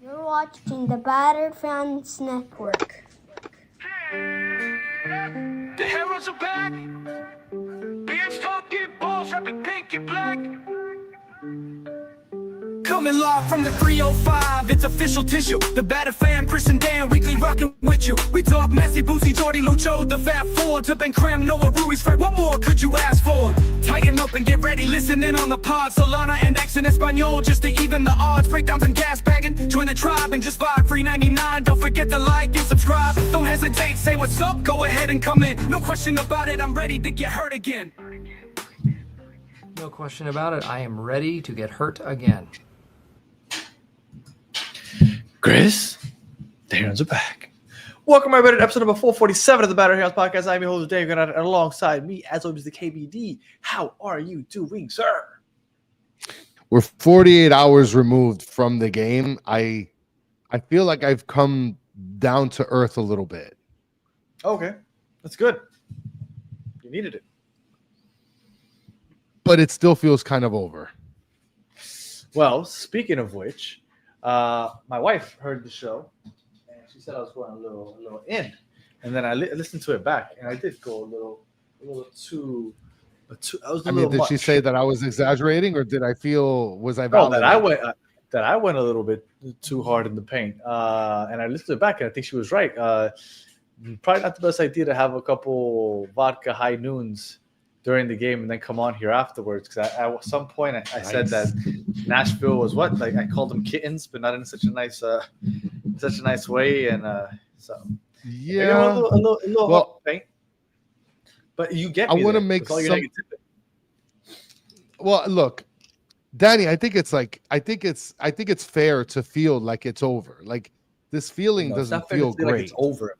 You're watching the Batter Fans Network. The Herons are back. Beards talking balls, rapping pink and black. Coming live from the 305, it's official tissue. The Batter Fan, Chris and Dan, weekly rocking with you. We talk Messi, Boosie, Jordy, Lucho, the Fat Four, to Ben Cram, Noah, Ruiz, Fred. What more could you ask for? Tighten up and get ready, listen in on the pod. Solana and X in Espanol, just to even the odds. Breakdowns and gas bagging, join the tribe and just vibe. Free 99, don't forget to like and subscribe. Don't hesitate, say what's up, go ahead and come in. No question about it, I'm ready to get hurt again. No question about it, I am ready to get hurt again. Chris, the Herons are back. Welcome, everybody, to episode number 447 of the Batter Herons podcast. I'm your host, Dave, and alongside me, as always, the KBD. How are you doing, sir? We're 48 hours removed from the game. I feel like I've come down to earth a little bit. Okay, that's good. You needed it. But it still feels kind of over. Well, speaking of which, my wife heard the show, and she said I was going a little in, and then I listened to it back, and I did go a little too. I was. Did she say that I was exaggerating, or did I feel was I? No, that I went a little bit too hard in the paint, and I listened to it back, and I think she was right. Probably not the best idea to have a couple vodka high noons during the game and then come on here afterwards, because at some point I said that Nashville was what, like, I called them kittens, but not in such a nice way, and so yeah, a little well, paint. But you get me. I want to make some. Well, look, Danny, I think it's fair to feel like it's over. Like, this feeling doesn't feel great. Like it's over.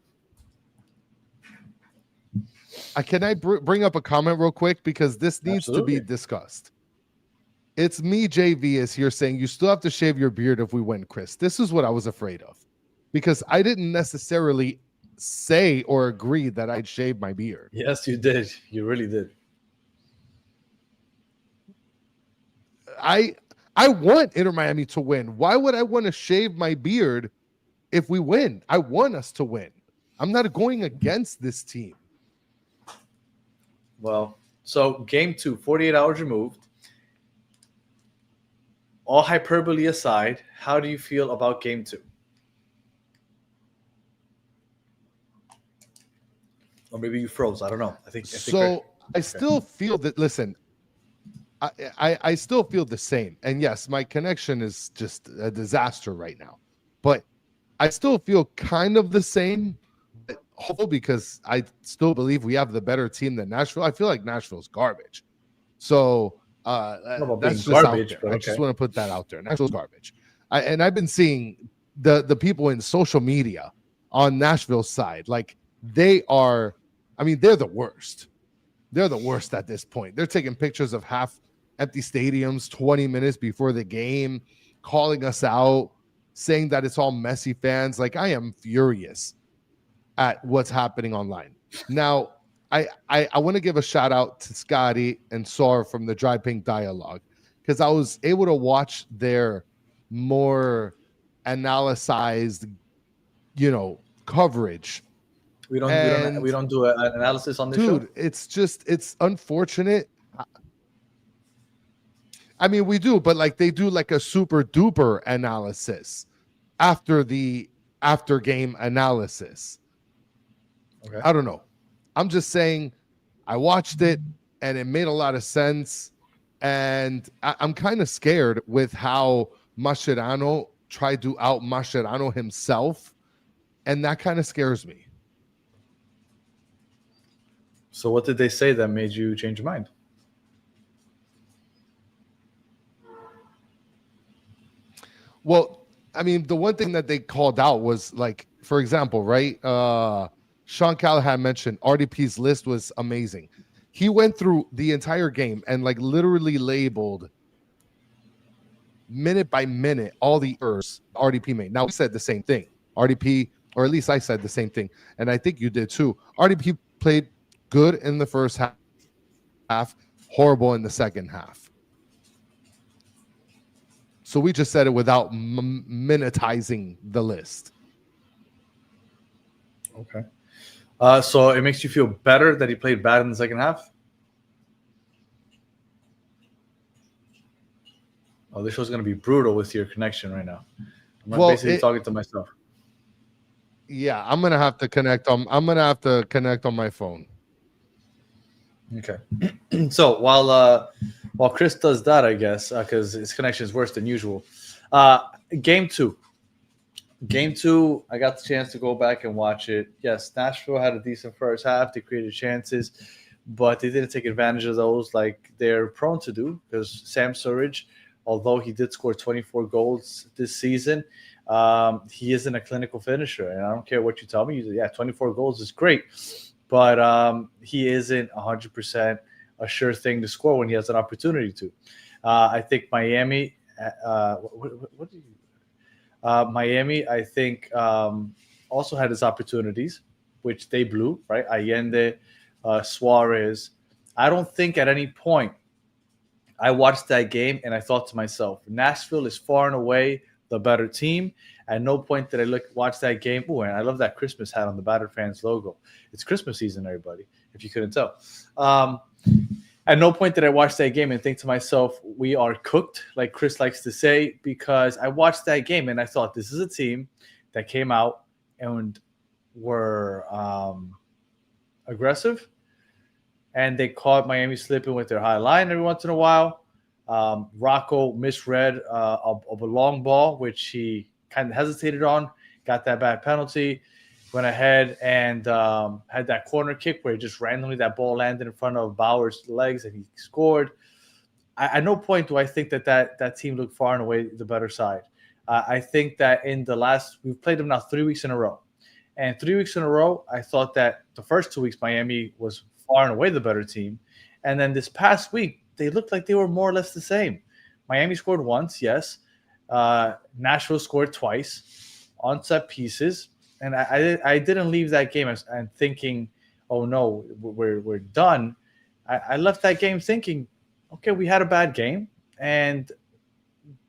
Can I bring up a comment real quick, because this needs to be discussed. It's me, JV, is here saying you still have to shave your beard if we win, Chris. This is what I was afraid of, because I didn't necessarily say or agree that I'd shave my beard. Yes, you did. You really did. I want Inter Miami to win. Why would I want to shave my beard if we win? I want us to win. I'm not going against this team. Well, so game 2, 48 hours removed. All hyperbole aside, how do you feel about game 2? Or maybe you froze. I don't know. I still feel that. Listen, I still feel the same. And yes, my connection is just a disaster right now. But I still feel kind of the same. Because I still believe we have the better team than Nashville. I feel like Nashville's garbage. So that's just garbage. I just want to put that out there. Nashville's garbage. I've been seeing the people in social media on Nashville's side, like they're the worst. They're the worst at this point. They're taking pictures of half empty stadiums 20 minutes before the game, calling us out, saying that it's all Messi fans. Like, I am furious at what's happening online. Now, I want to give a shout out to Scotty and Sor from the Dry Pink Dialogue, because I was able to watch their more analyzed, coverage. We don't do an analysis on this show. Dude, it's unfortunate. I mean, we do, but like they do like a super duper analysis after the after game analysis. Okay. I don't know. I'm just saying I watched it and it made a lot of sense. And I'm kind of scared with how Mascherano tried to out Mascherano himself. And that kind of scares me. So what did they say that made you change your mind? Well, I mean, the one thing that they called out was, like, for example, right? Sean Callahan mentioned RDP's list was amazing. He went through the entire game and like literally labeled minute by minute all the errors RDP made. Now, we said the same thing. RDP, or at least I said the same thing, and I think you did too. RDP played good in the first half, horrible in the second half. So we just said it without minutizing the list. Okay. So it makes you feel better that he played bad in the second half? Oh, this show's going to be brutal with your connection right now. I'm basically talking to myself. Yeah, I'm gonna have to connect on my phone. Okay. So while Chris does that, I guess, because his connection is worse than usual. Game two, I got the chance to go back and watch it. Yes, Nashville had a decent first half. They created chances, but they didn't take advantage of those like they're prone to do, because Sam Surridge, although he did score 24 goals this season, he isn't a clinical finisher. And I don't care what you tell me. 24 goals is great, but he isn't 100% a sure thing to score when he has an opportunity to. I think Miami Miami, I think, also had his opportunities, which they blew, right? Allende, Suarez. I don't think at any point I watched that game and I thought to myself, Nashville is far and away the better team. At no point did I watch that game. Oh, and I love that Christmas hat on the Battered Fans logo. It's Christmas season, everybody, if you couldn't tell. At no point did I watch that game and think to myself, we are cooked, like Chris likes to say, because I watched that game and I thought, this is a team that came out and were aggressive, and they caught Miami slipping with their high line every once in a while. Rocco misread of a long ball, which he kind of hesitated on, got that bad penalty, went ahead and had that corner kick where just randomly that ball landed in front of Bauer's legs and he scored. At no point do I think that team looked far and away the better side. I think that we've played them now 3 weeks in a row. And 3 weeks in a row, I thought that the first 2 weeks Miami was far and away the better team. And then this past week, they looked like they were more or less the same. Miami scored once, yes. Nashville scored twice on set pieces. And I didn't leave that game and thinking, oh, no, we're done. I left that game thinking, okay, we had a bad game. And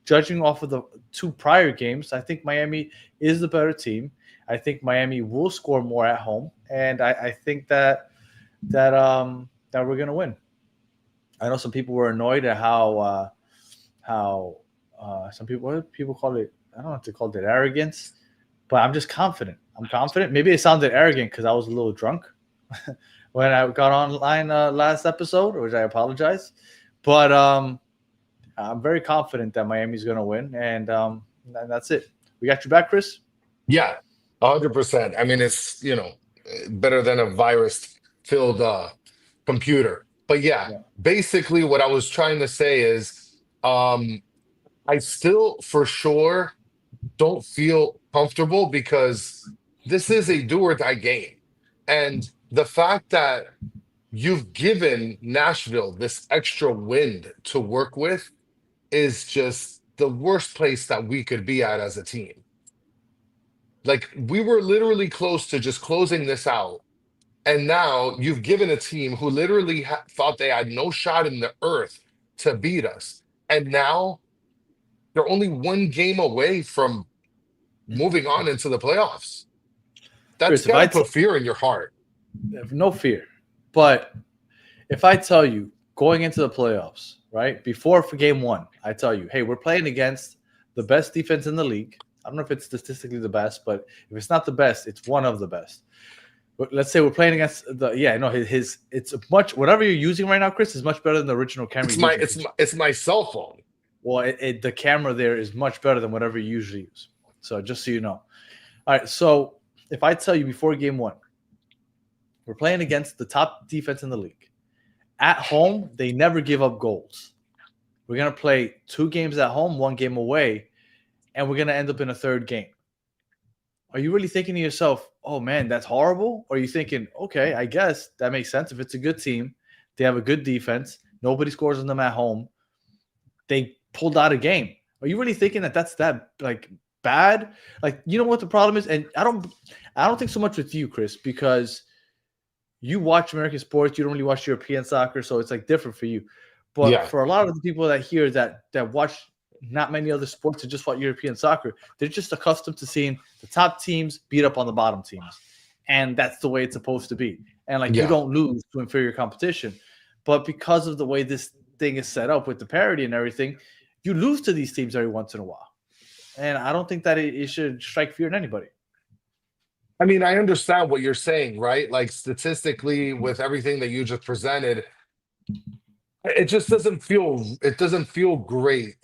judging off of the 2 prior games, I think Miami is the better team. I think Miami will score more at home. And I think that we're going to win. I know some people were annoyed at how some people call it, I don't know if they called it arrogance, but I'm just confident. I'm confident. Maybe it sounded arrogant because I was a little drunk when I got online last episode, which I apologize. But I'm very confident that Miami's going to win, and that's it. We got you back, Chris? Yeah, 100%. I mean, it's, better than a virus-filled computer. But yeah, basically what I was trying to say is I still, for sure, don't feel comfortable because this is a do or die game. And the fact that you've given Nashville this extra wind to work with is just the worst place that we could be at as a team. Like, we were literally close to just closing this out. And now you've given a team who literally thought they had no shot in the earth to beat us. And now they're only 1 game away from moving on into the playoffs. That's got to put fear in your heart. No fear. But if I tell you going into the playoffs, right, before for game 1, I tell you, hey, we're playing against the best defense in the league. I don't know if it's statistically the best, but if it's not the best, it's one of the best. But let's say we're playing against it's much, whatever you're using right now, Chris, is much better than the original camera. It's my cell phone. Well, the camera there is much better than whatever you usually use. So just so you know. All right, so if I tell you before game 1, we're playing against the top defense in the league. At home, they never give up goals. We're going to play 2 games at home, 1 game away, and we're going to end up in a 3rd game. Are you really thinking to yourself, oh, man, that's horrible? Or are you thinking, okay, I guess that makes sense. If it's a good team, they have a good defense, nobody scores on them at home, they pulled out a game. Are you really thinking that that's that, bad? You know what the problem is? And I don't think so much with you, Chris, because you watch American sports. You don't really watch European soccer, so it's different for you. But for a lot of the people that hear that watch not many other sports or just what European soccer. They're just accustomed to seeing the top teams beat up on the bottom teams. And that's the way it's supposed to be. And like you Yeah. don't lose to inferior competition. But because of the way this thing is set up with the parity and everything, you lose to these teams every once in a while. And I don't think that it should strike fear in anybody. I mean, I understand what you're saying, right? Like statistically, with everything that you just presented, it just doesn't feel great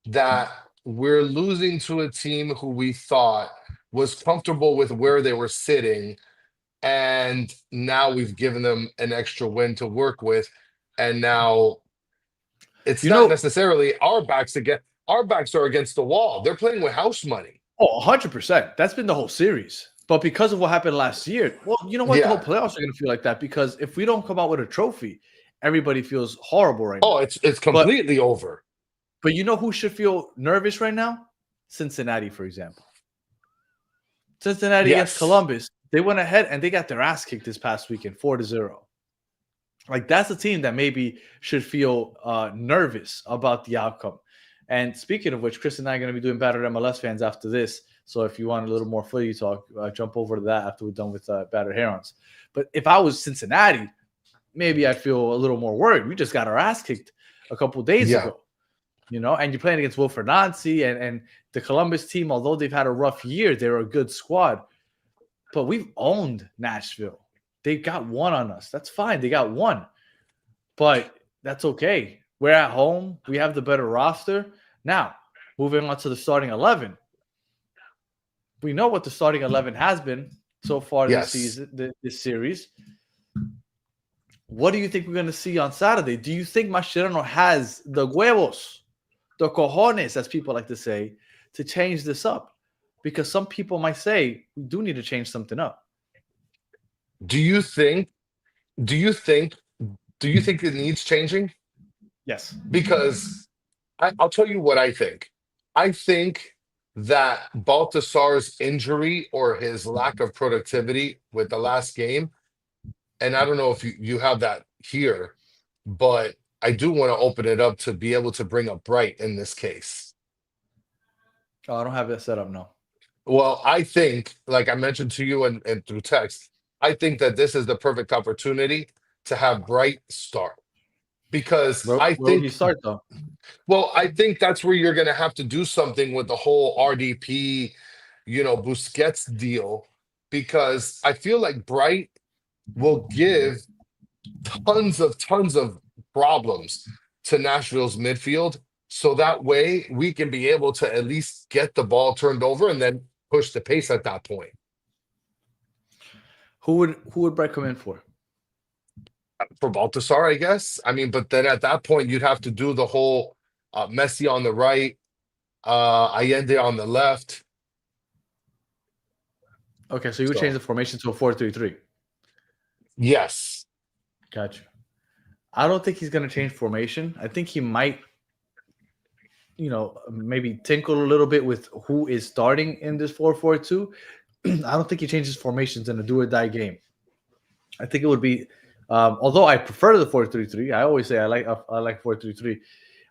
that we're losing to a team who we thought was comfortable with where they were sitting, and now we've given them an extra win to work with, and now it's You not know, necessarily our backs are against the wall. They're playing with house money. 100%. That's been the whole series. But because of what happened last year, well, you know what? The whole Yeah. playoffs are going to feel like that because if we don't come out with a trophy, everybody feels horrible right now. Oh, it's completely over. But you know who should feel nervous right now? Cincinnati, for example. Cincinnati against Yes. Columbus. They went ahead and they got their ass kicked this past weekend, 4-0. Like that's a team that maybe should feel nervous about the outcome. And speaking of which, Chris and I are going to be doing Battered MLS fans after this. So if you want a little more footy talk, jump over to that after we're done with Battered Herons. But if I was Cincinnati, maybe I'd feel a little more worried. We just got our ass kicked a couple days Yeah. ago, and you're playing against Wilfred Nancy and the Columbus team. Although they've had a rough year, they're a good squad. But we've owned Nashville. They got one on us. That's fine. They got one. But that's okay. We're at home. We have the better roster. Now, moving on to the starting 11. We know what the starting 11 has been so far Yes. this season, this series. What do you think we're going to see on Saturday? Do you think Mascherano has the huevos, the cojones, as people like to say, to change this up? Because some people might say we do need to change something up. Do you think it needs changing? Yes. Because I'll tell you what I think. I think that Baltasar's injury or his lack of productivity with the last game, and I don't know if you have that here, but I do want to open it up to be able to bring up Bright in this case. Oh, I don't have that set up, no. Well, I think, like I mentioned to you and through text, I think that this is the perfect opportunity to have Bright start. Because Where would you start, though? well, I think that's where you're going to have to do something with the whole RDP, Busquets deal, because I feel like Bright will give tons of problems to Nashville's midfield. So that way we can be able to at least get the ball turned over and then push the pace at that point. Who would Bright come in for? For Baltasar, I guess. I mean, but then at that point, you'd have to do the whole Messi on the right, Allende on the left. Okay, so you would change the formation to a 4-3-3. Yes. Gotcha. I don't think he's going to change formation. I think he might, maybe tinkle a little bit with who is starting in this 4-4-2. I don't think he changes formations in a do-or-die game. I think it would be, although I prefer the 4-3-3, I always say I like 4-3-3.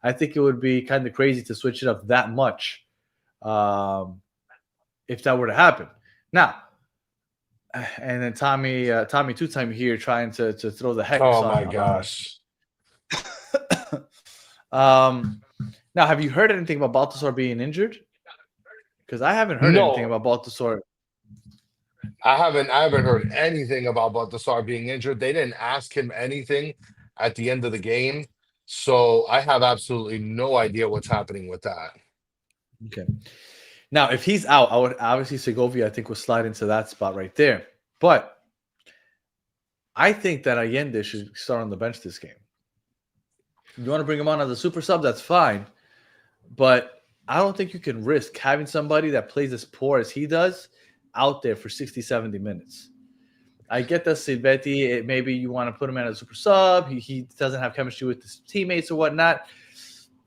I think it would be kind of crazy to switch it up that much if that were to happen. Now, and then Tommy two-time here trying to throw the hex. Oh my gosh. Now, have you heard anything about Baltasar being injured? Because I haven't heard anything about Baltasar. I haven't heard anything about Baltasar being injured. They didn't ask him anything at the end of the game. So I have absolutely no idea what's happening with that. Okay. Now, if he's out, I would obviously Segovia, I think, would slide into that spot right there. But I think that Allende should start on the bench this game. You want to bring him on as a super sub, that's fine. But I don't think you can risk having somebody that plays as poor as he does out there for 60, 70 minutes. I get that Silvetti, maybe you want to put him in as a super sub. He doesn't have chemistry with his teammates or whatnot.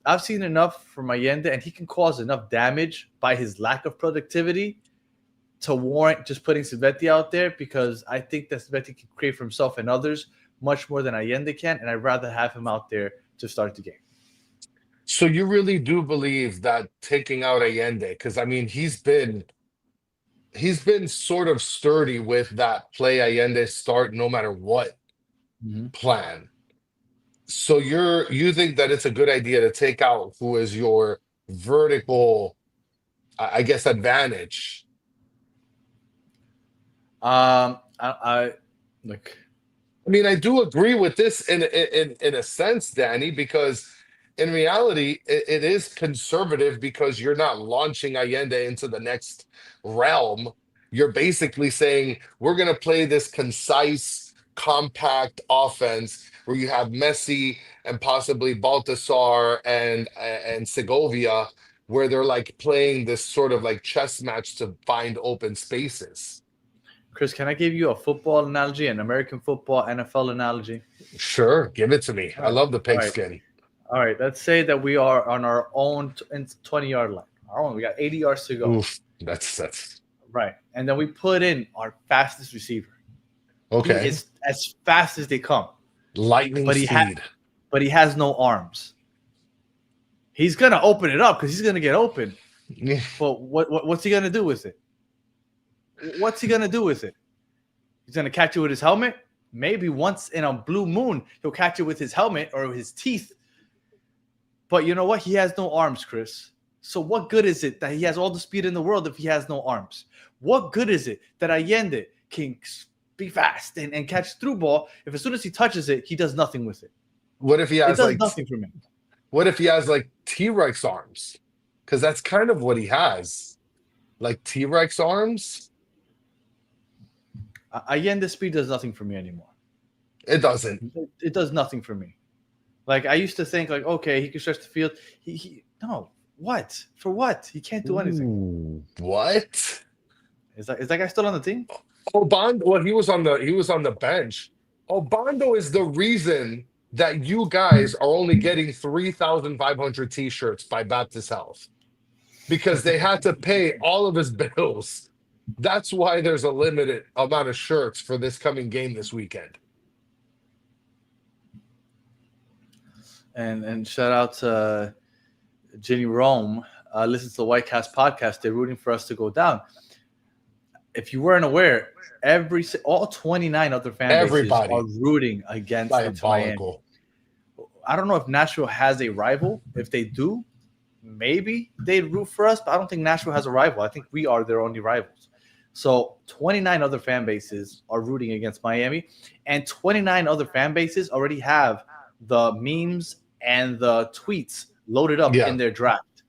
I've seen enough from Allende, and he can cause enough damage by his lack of productivity to warrant just putting Silvetti out there, because I think that Silvetti can create for himself and others much more than Allende can, and I'd rather have him out there to start the game. So you really do believe that taking out Allende, because I mean he's been sort of sturdy with that play Allende start no matter what Mhm. plan. So you think that it's a good idea to take out who is your vertical, I guess, advantage. I like. I mean, I do agree with this in a sense, Danny, because in reality, it is conservative because you're not launching Allende into the next realm. You're basically saying we're going to play this concise, compact offense where you have Messi and possibly Baltasar and Segovia, where they're like playing this sort of like chess match to find open spaces. Chris, can I give you a football analogy, an American football NFL analogy? Sure, give it to me. All I right. love the All right. pigskin. All right. Let's say that we are on our own 20-yard line. Our own. We got 80 yards to go. Oof, that's Right. And then we put in our fastest receiver. He okay. is as fast as they come, Lightning but he speed. but he has no arms. He's gonna open it up because he's gonna get open. Yeah. But what's he gonna do with it? What's he gonna do with it? He's gonna catch it with his helmet. Maybe once in a blue moon, he'll catch it with his helmet or his teeth. But you know what? He has no arms, Chris. So what good is it that he has all the speed in the world if he has no arms? What good is it that Allende can be fast and catch through ball if as soon as he touches it, he does nothing with it? What if he It has does like nothing for me. what if he has like T-Rex arms? Because that's kind of what he has. Like T-Rex arms? Allende's speed does nothing for me anymore. It doesn't. It does nothing for me. Like I used to think, like, okay, he can stretch the field. He no, what for? What he can't do anything. Ooh, what? Is that guy still on the team? Obando, well, he was on the bench. Obando is the reason that you guys are only getting 3,500 t-shirts by Baptist Health because they had to pay all of his bills. That's why there's a limited amount of shirts for this coming game this weekend. And shout out to Ginny Rome. Listens to the White Cast podcast. They're rooting for us to go down. If you weren't aware, all 29 other fan bases are rooting against Miami. Diabolical. I don't know if Nashville has a rival. If they do, maybe they'd root for us, but I don't think Nashville has a rival. I think we are their only rivals. So 29 other fan bases are rooting against Miami, and 29 other fan bases already have the memes and the tweets loaded up in their draft.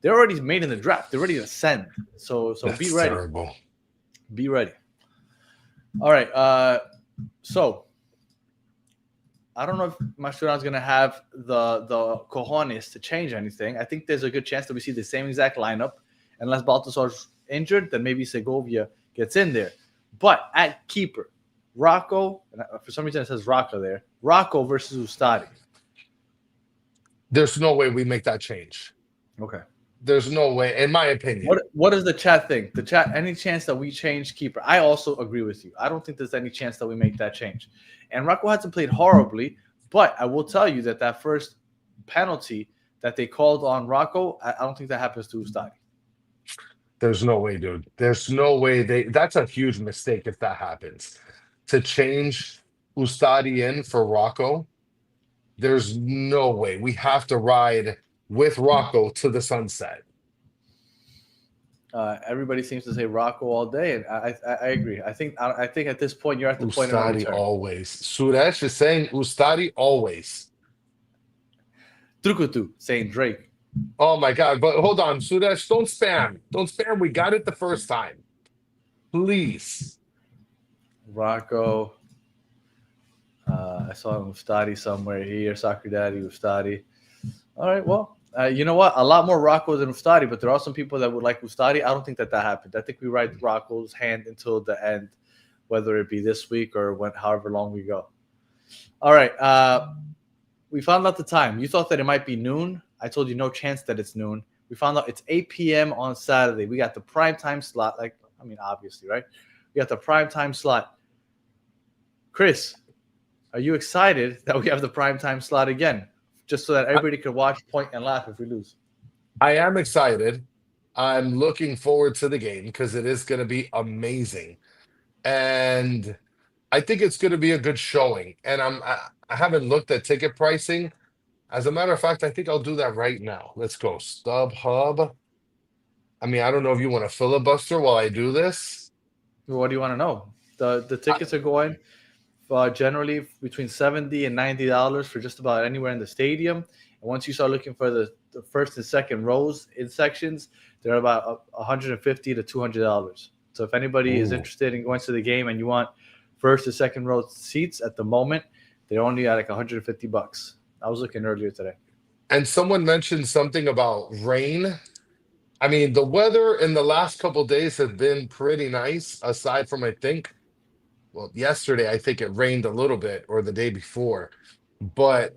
They're already made in the draft. They're ready to send. So That's be ready. Terrible. Be ready. All right. So I don't know if Mascherano's going to have the cojones to change anything. I think there's a good chance that we see the same exact lineup. Unless Baltasar's injured, then maybe Segovia gets in there. But at keeper, Rocco, and for some reason it says Rocco there, Rocco versus Ustadi. There's no way we make that change. Okay. There's no way, in my opinion. What does the chat think? The chat, any chance that we change keeper? I also agree with you. I don't think there's any chance that we make that change. And Rocco hasn't played horribly, but I will tell you that first penalty that they called on Rocco, I don't think that happens to Ustadi. There's no way, dude. There's no way that's a huge mistake if that happens. To change Ustadi in for Rocco, there's no way. We have to ride with Rocco to the sunset. Everybody seems to say Rocco all day, and I agree. I think at this point you're at the point of no Ustadi return. always. Suresh is saying Ustadi always. Trukutu saying Drake. Oh my God! But hold on, Suresh, don't spam. Don't spam. We got it the first time. Please. Rocco. I saw Ustadi somewhere here. Soccer Daddy Ustadi. All right, well, you know what? A lot more Rocco than Ustadi, but there are some people that would like Ustadi. I don't think that happened. I think we ride Rocco's hand until the end, whether it be this week or however long we go. All right, we found out the time. You thought that it might be noon. I told you no chance that it's noon. We found out it's 8 p.m. on Saturday. We got the prime time slot. Obviously, right? We got the prime time slot. Chris, are you excited that we have the prime time slot again? just so that everybody could watch, point, and laugh if we lose. I am excited. I'm looking forward to the game because it is going to be amazing. And I think it's going to be a good showing. And I haven't looked at ticket pricing. As a matter of fact, I think I'll do that right now. Let's go. StubHub. I mean, I don't know if you want to filibuster while I do this. What do you want to know? The tickets are going generally between $70 and $90 for just about anywhere in the stadium. And once you start looking for the first and second rows in sections, they're about $150 to $200. So if anybody is interested in going to the game and you want first or second row seats at the moment, they're only at like $150. I was looking earlier today. And someone mentioned something about rain. I mean, the weather in the last couple of days has been pretty nice, aside from, yesterday, I think it rained a little bit, or the day before. But,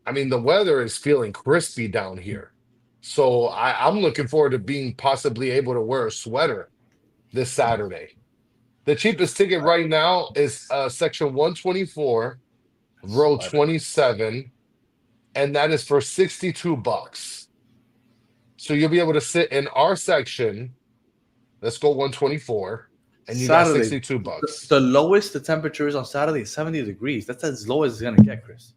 I mean, the weather is feeling crispy down here. So I'm looking forward to being possibly able to wear a sweater this Saturday. The cheapest ticket right now is section 124, row 27, and that is for $62. So you'll be able to sit in our section. Let's go 124, and you got $62. The lowest the temperature is on Saturday is 70 degrees. That's as low as it's gonna get, Chris.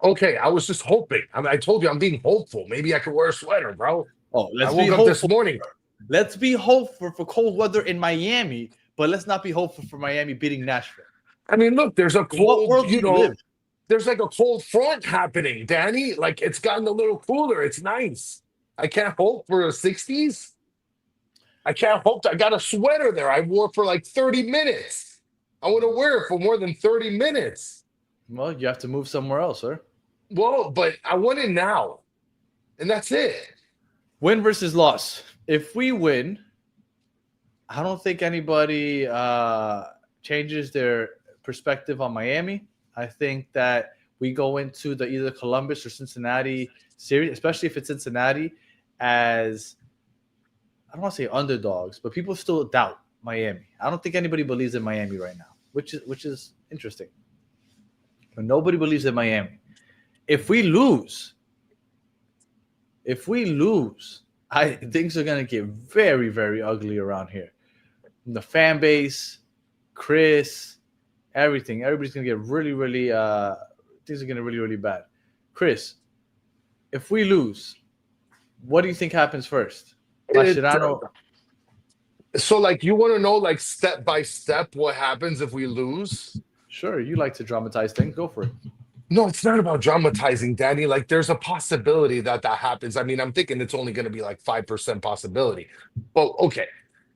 Okay, I was just hoping. I told you I'm being hopeful. Maybe I could wear a sweater, bro. Oh, I woke up this morning. Let's be hopeful for cold weather in Miami, but let's not be hopeful for Miami beating Nashville. I mean, look, there's a cold, world do you live? There's like a cold front happening, Danny. Like it's gotten a little cooler. It's nice. I can't hope for the 60s. I can't hope. I got a sweater there. I wore for like 30 minutes. I want to wear it for more than 30 minutes. Well, you have to move somewhere else, sir. Well, but I want it now. And that's it. Win versus loss. If we win, I don't think anybody changes their perspective on Miami. I think that we go into the either Columbus or Cincinnati series, especially if it's Cincinnati, as I don't want to say underdogs, but people still doubt Miami. I don't think anybody believes in Miami right now, which is interesting. But nobody believes in Miami. If we lose, things are going to get very, very ugly around here. The fan base, Chris, everything. Everybody's going to get really, really, things are going to really, really bad. Chris, if we lose, what do you think happens first? So, like, you want to know, like, step by step what happens if we lose? Sure, you like to dramatize things. Go for it. No, it's not about dramatizing, Danny. Like, there's a possibility that happens. I mean, I'm thinking it's only going to be like 5% possibility. But, okay,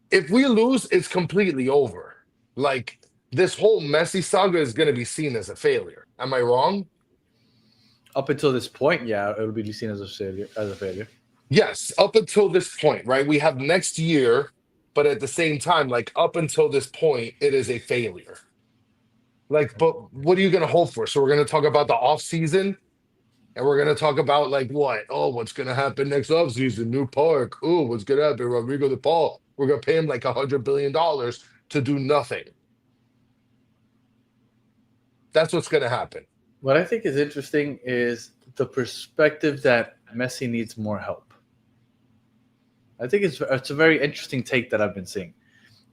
if we lose, it's completely over. Like, this whole Messi saga is going to be seen as a failure. Am I wrong? Up until this point, yeah, it'll be seen as a failure. Yes, up until this point, right? We have next year, but at the same time, like, up until this point, it is a failure. Like, but what are you going to hope for? So we're going to talk about the off season, and we're going to talk about, like, what? Oh, what's going to happen next off season? New park. Oh, what's going to happen? Rodrigo de Paul. We're going to pay him like $100 billion to do nothing. That's what's going to happen. What I think is interesting is the perspective that Messi needs more help. I think it's a very interesting take that I've been seeing.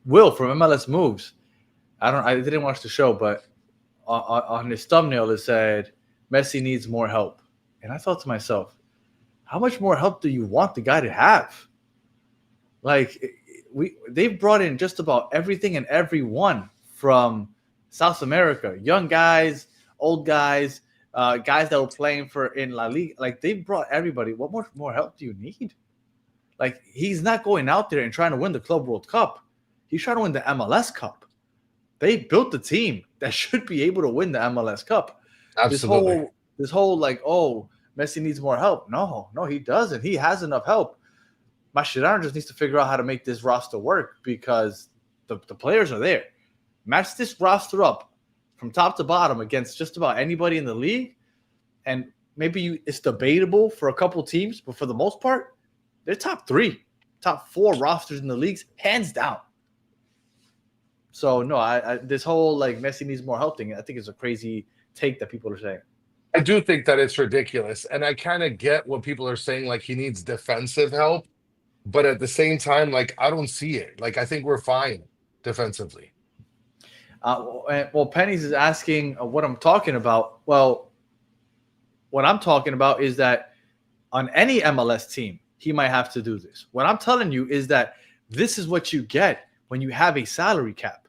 Will from MLS Moves, I didn't watch the show, but on his thumbnail it said Messi needs more help, and I thought to myself, how much more help do you want the guy to have? Like they've brought in just about everything and everyone from South America, young guys, old guys, guys that were playing in La Liga. Like they've brought everybody. What more help do you need? Like he's not going out there and trying to win the Club World Cup. He's trying to win the MLS Cup. They built the team that should be able to win the MLS Cup. Absolutely. This whole like, oh, Messi needs more help. No, he doesn't. He has enough help. Mascherano just needs to figure out how to make this roster work because the players are there. Match this roster up from top to bottom against just about anybody in the league, and maybe it's debatable for a couple teams, but for the most part, they're top 3, top 4 rosters in the leagues, hands down. So no, I this whole like Messi needs more help thing, I think is a crazy take that people are saying. I do think that it's ridiculous. And I kind of get what people are saying, like he needs defensive help. But at the same time, like I don't see it. Like I think we're fine defensively. Well, Penny's is asking what I'm talking about. Well, what I'm talking about is that on any MLS team, he might have to do this. What I'm telling you is that this is what you get when you have a salary cap.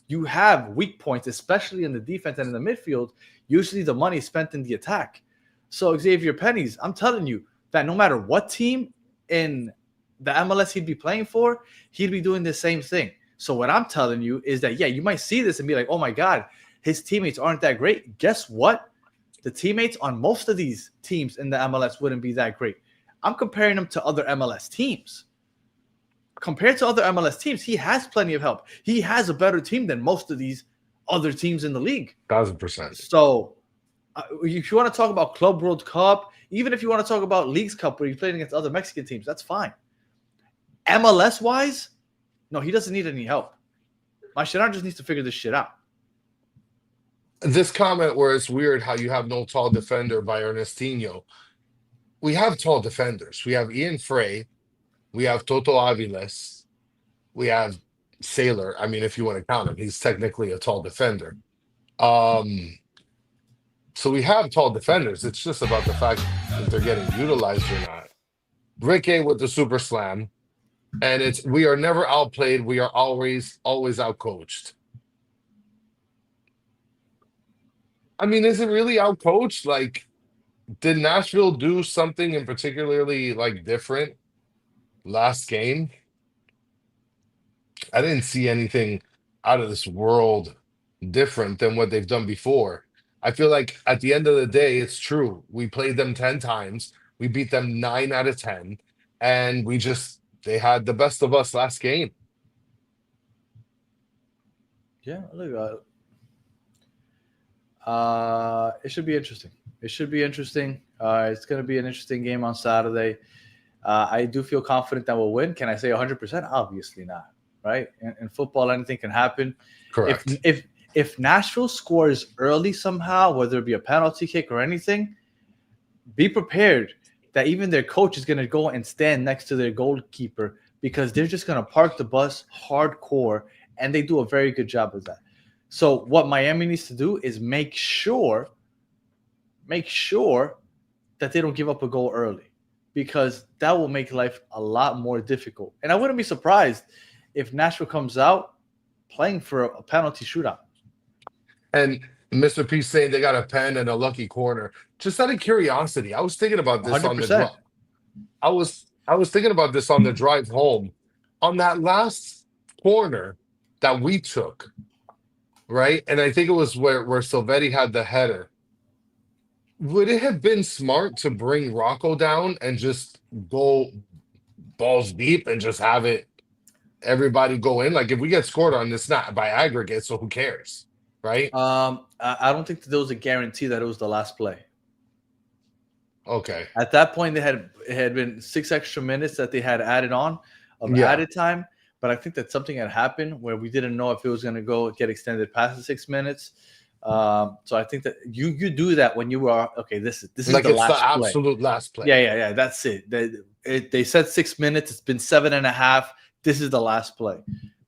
You have weak points, especially in the defense and in the midfield. Usually the money is spent in the attack. So Xavier Pennies, I'm telling you that no matter what team in the MLS he'd be playing for, he'd be doing the same thing. So what I'm telling you is that, yeah, you might see this and be like, oh my God, his teammates aren't that great. Guess what? The teammates on most of these teams in the MLS wouldn't be that great. I'm comparing him to other MLS teams. Compared to other MLS teams, he has plenty of help. He has a better team than most of these other teams in the league. 1000%. So if you want to talk about Club World Cup, even if you want to talk about Leagues Cup where he's playing against other Mexican teams, that's fine. MLS-wise, no, he doesn't need any help. Mascherano just needs to figure this shit out. This comment where it's weird how you have no tall defender by Ernestinho. We have tall defenders. We have Ian Frey. We have Toto Aviles. We have Sailor. I mean, if you want to count him, he's technically a tall defender. So we have tall defenders. It's just about the fact that they're getting utilized or not. Ricky with the super slam. And we are never outplayed. We are always outcoached. I mean, is it really outcoached? Like, did Nashville do something in particularly like different last game? I didn't see anything out of this world different than what they've done before. I feel like at the end of the day, it's true. We played them 10 times. We beat them 9 out of 10. And they had the best of us last game. Yeah, look, it should be interesting. It should be interesting. It's going to be an interesting game on Saturday. I do feel confident that we'll win. Can I say 100%? Obviously not, right? In football, anything can happen. Correct. If Nashville scores early somehow, whether it be a penalty kick or anything, be prepared that even their coach is going to go and stand next to their goalkeeper because they're just going to park the bus hardcore, and they do a very good job of that. So what Miami needs to do is make sure that they don't give up a goal early, because that will make life a lot more difficult. And I wouldn't be surprised if Nashville comes out playing for a penalty shootout. And Mr. P saying they got a pen and a lucky corner. Just out of curiosity, I was thinking about this 100%. on the drive. I was thinking about this on the drive home. On that last corner that we took, right? And I think it was where Silvetti had the header. Would it have been smart to bring Rocco down and just go balls deep and just have everybody go in? Like if we get scored on, it's not by aggregate, so who cares? Right? I don't think that there was a guarantee that it was the last play. Okay. At that point, it had been 6 extra minutes that they had added on of added time. But I think that something had happened where we didn't know if it was going to get extended past the 6 minutes. So I think that you do that when you are okay. This is like the it's last the absolute last play. Yeah. That's it. They said 6 minutes. It's been 7.5. This is the last play.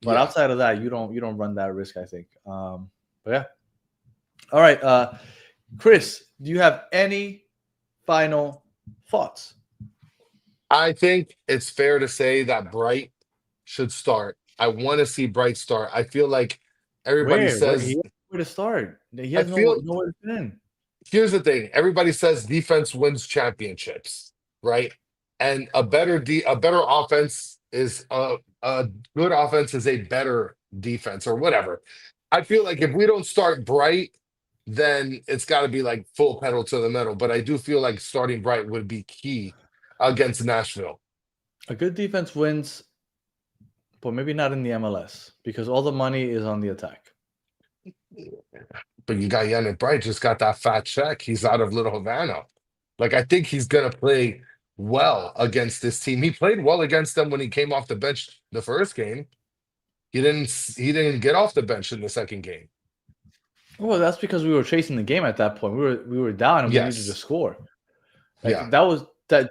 But outside of that, you don't run that risk, I think. But yeah. All right. Chris, do you have any final thoughts? I think it's fair to say that Bright should start. I want to see Bright start. I feel like everybody says he has nowhere to start. He has nowhere to fit in. Here's the thing. Everybody says defense wins championships, right? And a better offense is a good offense is a better defense or whatever. I feel like if we don't start Bright, then it's got to be like full pedal to the metal. But I do feel like starting Bright would be key against Nashville. A good defense wins, but maybe not in the MLS because all the money is on the attack. But you got Yannick Bright, just got that fat check. He's out of Little Havana. Like, I think he's going to play well against this team. He played well against them when he came off the bench the first game. He didn't get off the bench in the second game. Well, that's because we were chasing the game at that point. We were down and we needed to Yes. score. Yeah. That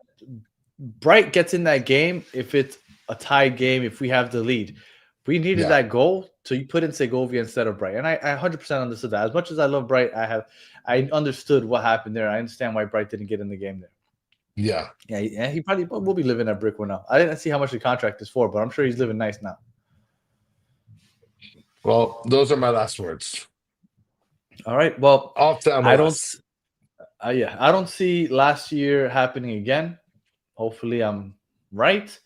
Bright gets in that game if it's a tied game, if we have the lead. We needed Yeah. that goal, so you put in Segovia instead of Bright. And I 100% understood that. As much as I love Bright, I understood what happened there. I understand why Bright didn't get in the game there. Yeah. Yeah, he probably will be living at Brickwood now. I didn't see how much the contract is for, but I'm sure he's living nice now. Well, those are my last words. All right. Well, Off to MLS. I don't see last year happening again. Hopefully, I'm right.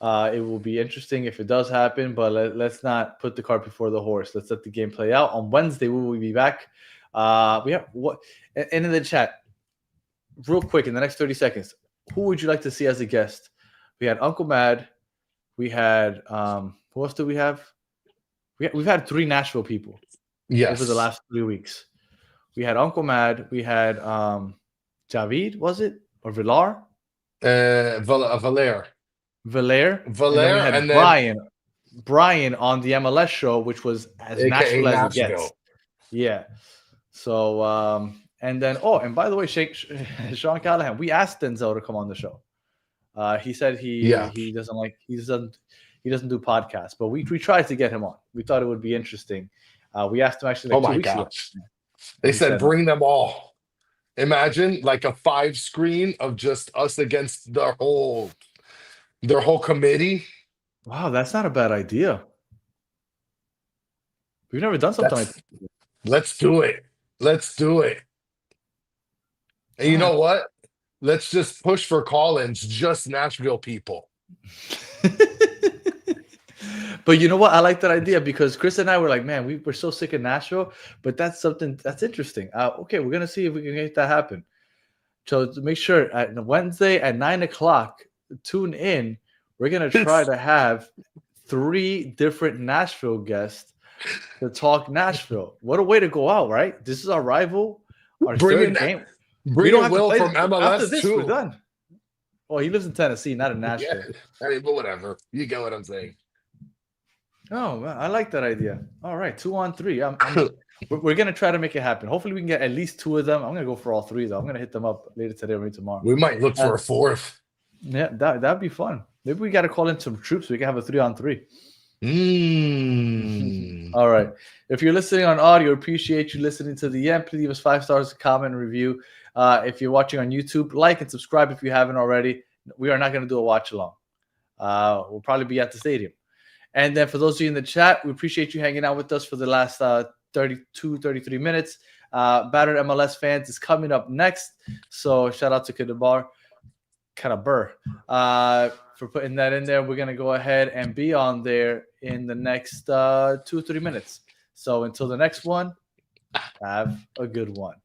It will be interesting if it does happen, but let's not put the cart before the horse. Let's let the game play out. On Wednesday, we will be back. We have what? And in the chat, real quick, in the next 30 seconds, who would you like to see as a guest? We had Uncle Mad. We had who else do we have? We've had 3 Nashville people Yes. over the last 3 weeks. We had Uncle Mad. We had Javid, was it? Or Villar? Valer. Valer. Valer, And then we had Brian on the MLS show, which was as AKA Nashville as it Nashville. gets. Yeah. So and then and by the way, Sean Callahan, we asked Denzel to come on the show. He said he doesn't do podcasts, but we tried to get him on. We thought it would be interesting. We asked him actually 2 weeks ago. They He said said bring them all. Imagine like a 5 screen of just us against their whole committee. Wow, that's not a bad idea. We've never done something like that. Let's do it. Let's do it. And you know what? Let's just push for call-ins, just Nashville people. But you know what? I like that idea because Chris and I were like, man, we're so sick of Nashville, but that's something that's interesting. Okay, we're gonna see if we can make that happen. So to make sure at Wednesday at 9:00, tune in. We're gonna try to have 3 different Nashville guests to talk Nashville. What a way to go out, right? This is our rival, our third game. Bring in Will from MLS after this, too. we're done. Well, he lives in Tennessee, not in Nashville. Yeah, I mean, but whatever. You get what I'm saying. Oh, man, I like that idea. All right, 2 on 3. We're gonna try to make it happen. Hopefully, we can get at least 2 of them. I'm gonna go for all 3 though. I'm gonna hit them up later today or maybe tomorrow. We might look for a 4th. Yeah, that'd be fun. Maybe we got to call in some troops. So we can have a 3 on 3. All right. If you're listening on audio, appreciate you listening to the end. Please leave us 5 stars, comment, and review. If you're watching on YouTube, like and subscribe if you haven't already. We are not going to do a watch along. We'll probably be at the stadium. And then for those of you in the chat, we appreciate you hanging out with us for the last 32, 33 minutes. Battered MLS fans is coming up next. So shout out to Kadabar for putting that in there. We're going to go ahead and be on there in the next 2-3 minutes. So until the next one, have a good one.